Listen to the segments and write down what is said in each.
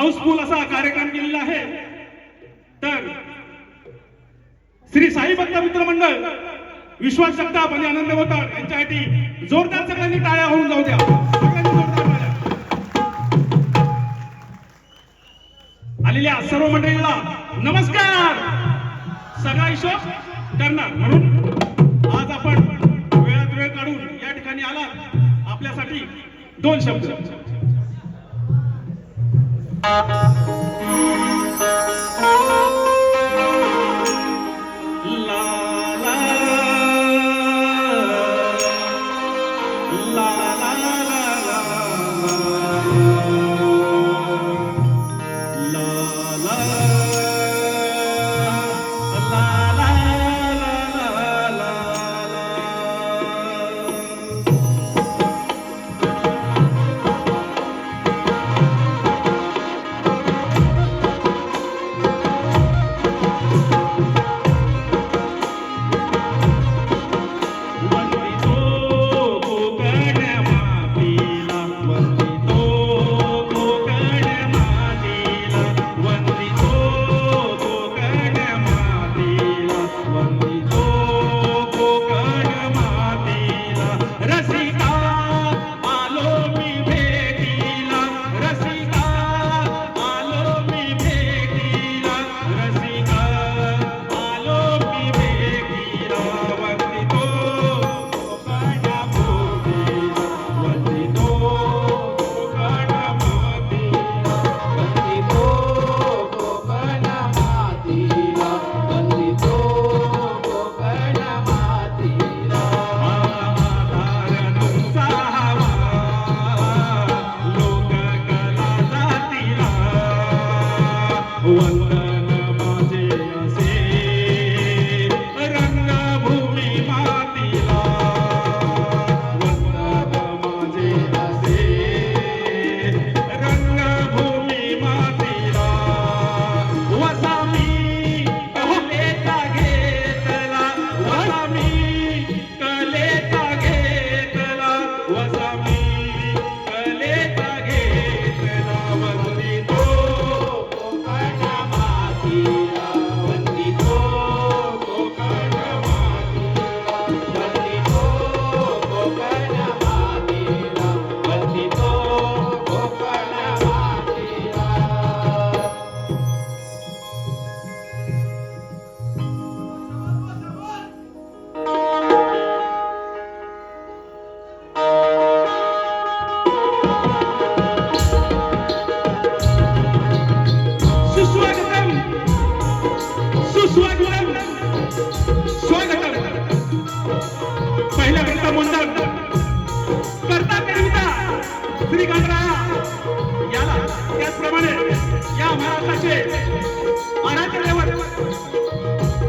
House full असा कार्यक्रम केलेला आहे। तर श्री साई भक्त मित्र मंडळ विश्वास जगताप आणि आनंद होताळ यांच्यासाठी जोरदार सगळ्यांनी टाळ्या होऊन जाऊ द्या। सगळ्यांनी जोरदार टाळ्या। आलेल्या सर्व मंडळींना नमस्कार। सगळा हिशोब करणार म्हणून आज आपण वेळात वेळ काढून या ठिकाणी आलात। आपल्यासाठी दोन शब्द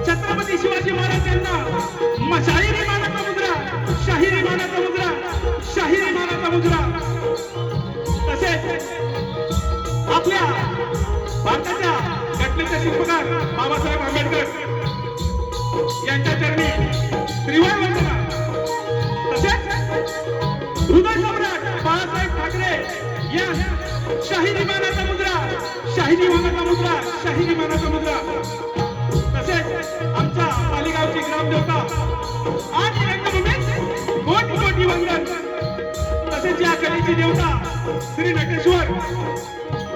छत्रपती शिवाजी महाराज यांना शाहिरी मानाचा मुद्रा, शाहिरी मानाचा मुद्रा, शाहिरी मानाचा मुद्रा। तसेच आपल्या भारताच्या घटनेचे शिल्पकार बाबासाहेब आंबेडकर यांच्या चरणी त्रिवार वंदना। तसेच हृदय सम्राट बाळासाहेब ठाकरे या शाहिरी मानाचा मुद्रा, शाहिरी मानाचा मुद्रा, शाहिरी मानाचा मुद्रा। तसेच आमच्या पालीगावची ग्रामदेवता आणि रंगभूमीत कोटी कोटी वंदन। तसेच या कलेची देवता श्री नटेश्वर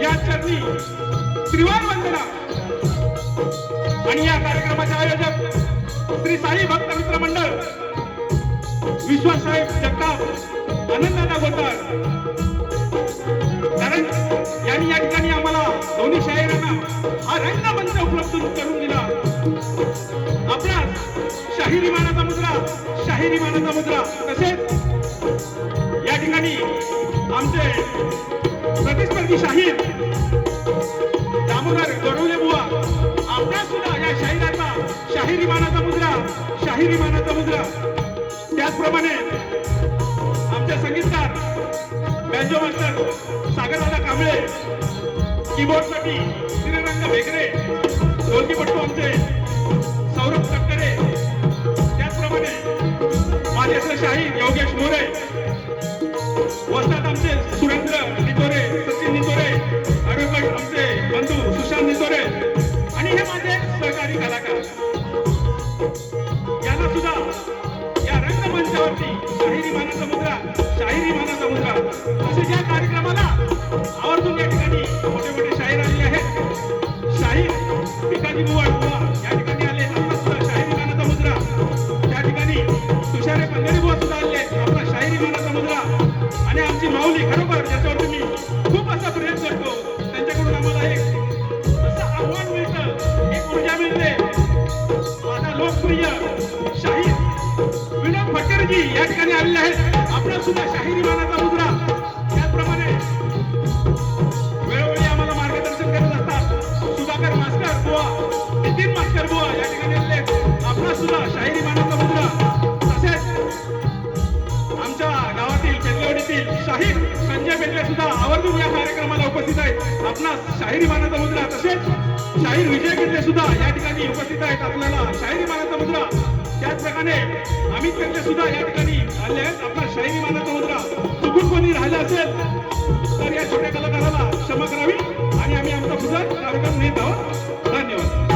या चरणी त्रिवार वंदना। आणि या कार्यक्रमाचे आयोजक श्री साई भक्त मित्र मंडळ विश्वास साहेब जगताप, आनंददादा गोताळ कारण यांनी या ठिकाणी आम्हाला दोन्ही शाहिरांना हा रंगमंच उपलब्ध करून दिला। आपला शाहिरी मानाचा मुद्रा, शाहिरी मानाचा मुद्रा। तसेच या ठिकाणी आमचे प्रतिस्पर्धी शाहीर दामोदर गडोले बुवा आपल्या सुद्धा या शाहिराचा शाहिरी मानाचा मुद्रा, शाहिरी मानाचा मुद्रा। त्याचप्रमाणे आमचे संगीतकार बँजो मास्टर सागरदादा कांबळे, कीबोर्डसाठी श्रीरंग भेगरे, ढोलकीपट्टू आमचे सौरभ तटकरे, त्याचप्रमाणे माझे शाहीर योगेश मोरे, वस्ताद आमचे सुरेंद्र नितोरे, सचिन नितोरे, ॲडव्होकेट आमचे आणि हे माझे सहकारी कलाकार यांना सुद्धा या रंगमंचावरती शाहिरी मानाचा मुद्रा तसेच या कार्यक्रमाला आवर्जून या ठिकाणी मोठे मोठे शाहीर आलेले आहेत. शाहीर भिकाजी बुवा या ठिकाणी आले, आपला सुद्धा शाहिरी मानाचा मुद्रा. त्या ठिकाणी तुषारे पंढरी बुवा सुद्धा आले, आपला शाहिरी मानाचा मुद्रा. आणि आमची माऊली खरोखर ज्याच्यावर तुम्ही खूप असा प्रेम करतो, त्यांच्याकडून आम्हाला एक असं आव्हान मिळतं, एक ऊर्जा मिळते. माझा लोकप्रिय शाहीर विनोद फटकरजी या ठिकाणी आलेले आहेत, आपला सुद्धा शाहिरी मानाचा मुद्रा. त्याचप्रमाणे वेळोवेळी आम्हाला मार्गदर्शन करत असतात सुधाकर मास्टर बुवा, नितीन मास्टर बुवा या ठिकाणी आलेले आहेत, आपला सुद्धा शाहिरी मानाचा मुद्रा. तसेच आमच्या गावातील पेदलेवाडीतील शाहीर संजय बेगले सुद्धा आवर्जून या कार्यक्रमाला उपस्थित आहेत, आपला शाहिरी मानाचा मुद्रा. तसेच शाहीर विजय बेगले सुद्धा या ठिकाणी उपस्थित आहेत, आपल्याला शाहिरी मानाचा मुद्रा. त्याचप्रमाणे अमित बेगले सुद्धा या ठिकाणी आले आहेत, आपला शाहिरी मानाचा मुद्रा. चुकून कोणी राहिलं असेल तर या छोट्या कलाकाराला क्षमा करावी आणि आम्ही आमचा पुढचा कार्यक्रम नेत आहोत. धन्यवाद.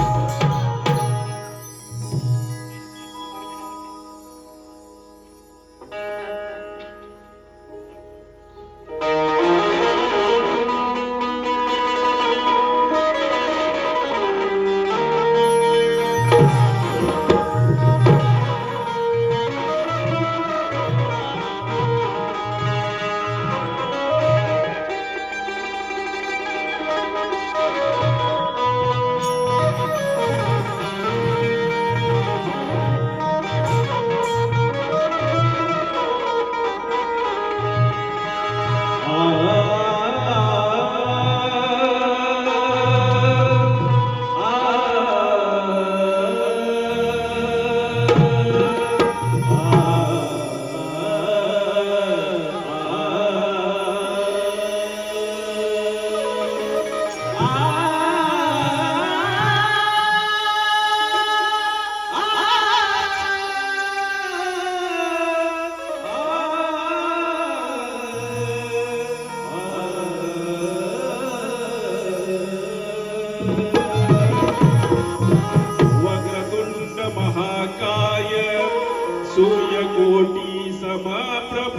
सूर्यकोटि समप्रभ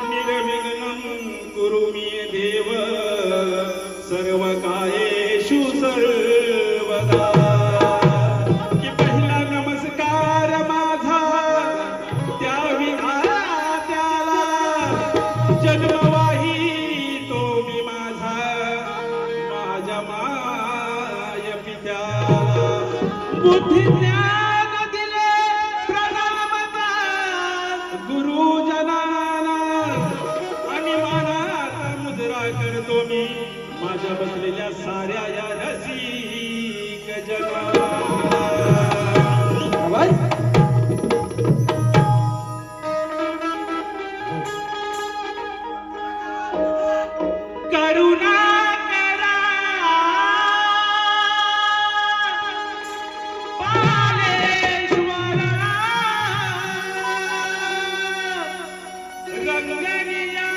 निर्विघ्नं कुरु मे देव सर्वकार्येषु सर्वदा. की पहिला नमस्कार माझा त्या विधात्याला, जन्मवाही तो मी माझा माझ्या माय पित्याला. बुद्धी करतो मी माझ्या बसलेल्या साऱ्या या रसिक जनाला. करुणा करा बालेश्वरा, रंगनिया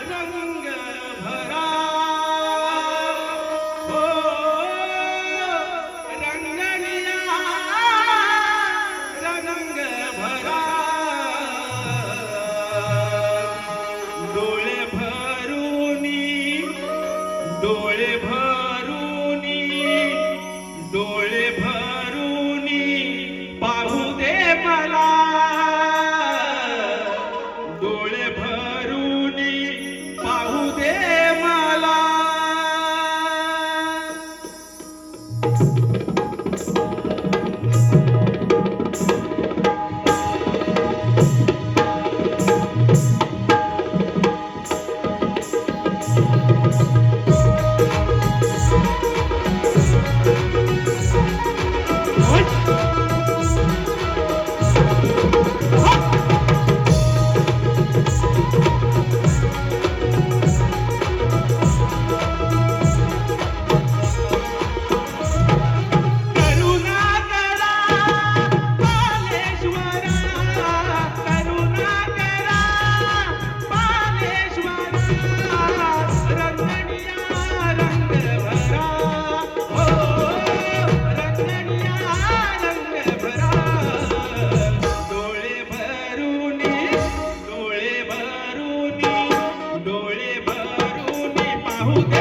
रंग भरा, हो रंगनिया रंग भरा. डोळे भरूनी डोळे भरूनी डोळे भरूनी पाहू दे मला, डोळे भरूनी पाहू दे मला. पाहू दे